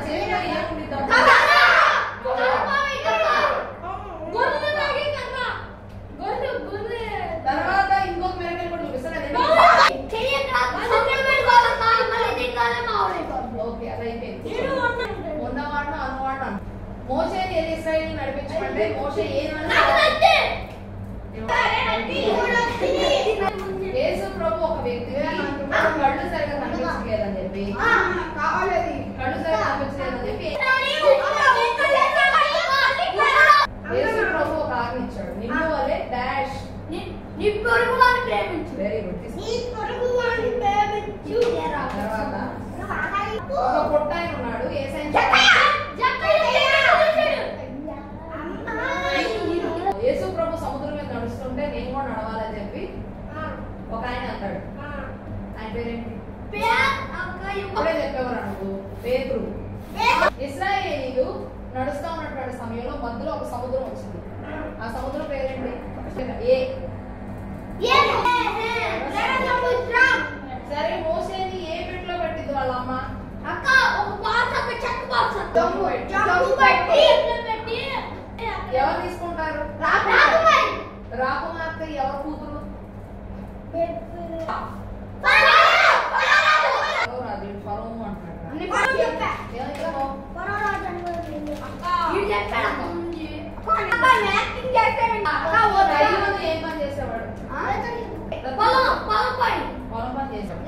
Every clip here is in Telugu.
చేతిలో ఏముంది తర్వాత ఇంకొక మిరకల్ కూడా చూపిస్తాను. ఓకే అది అయిపోయింది. ఉన్నవాడు అన్నవాడు మోషేని ఏది ఇశ్రాయేలు నడిపించమంటే మోషే యేసు ప్రభు ఒక వ్యక్తిగా కళ్ళు సరిగా కనిపించలేదని చెప్పి కళ్ళు సరిగా కనిపించలేదని చెప్పి యేసు ప్రభు ఒక ఆజ్ఞ ఇచ్చాడు. నిన్ను వలే డాష్ వెరీ గుడ్. తర్వాత ఒక పొట్టాయన ఉన్నాడు. యేసు ప్రభు సముద్రం మీద నడుస్తుంటే నేను కూడా నడవాలని చెప్పి ఒక ఆయన అంటాడు. ఆయన పేరేంటి? ఇప్పుడే చెప్పేవారు అనుకో పేతురు. ఇశ్రాయేలీయులు నడుస్తా ఉన్నటువంటి సమయంలో మధ్యలో ఒక సముద్రం వచ్చింది. ఆ సముద్రం పేరేంటి? సరే మోసేని ఏ పెట్టులో పెట్టింది వాళ్ళ అమ్మ? ఎవరు తీసుకుంటారు? రాకుమార్తె ఎవరు కూతురు? ఫరోను అంటారు. ఏం పని చేసేవాడు? పొలం పని చేసేవాడు.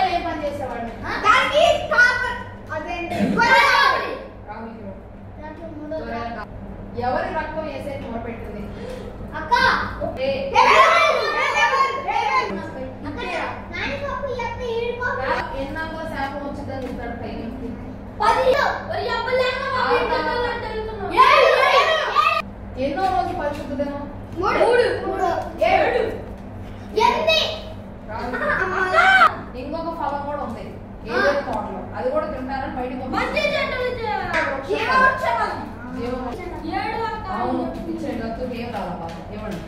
ఏం పని చేసేవాడు? ఎవరి రక్తం వేసే మొదలుపెట్టింది? ఎన్నాళ్ళలో శాపం వచ్చిందని చెప్తాడు పైకి. ఎన్నో రోజు పరిశుద్ధ దినం? ఇంకొక ఫలం కూడా ఉంది ఏదో తోటలో, అది కూడా తింటారని బయటకు అవును ఇచ్చేటట్టు ఏం రాలా ఇవ్వండి.